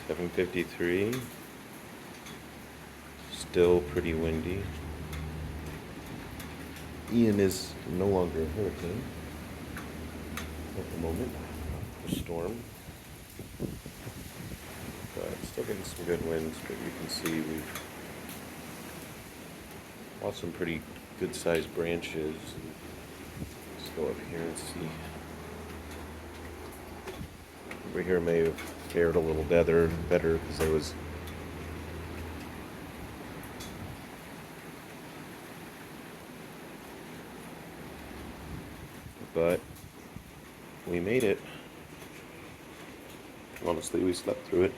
7:53. Still pretty windy. Ian is no longer a hurricane at the moment, a storm, but still getting some good winds. But you can see we've lost some pretty good sized branches. Let's go up here and see. Over here may have fared a little better because there was but we made it. Honestly, we slept through it.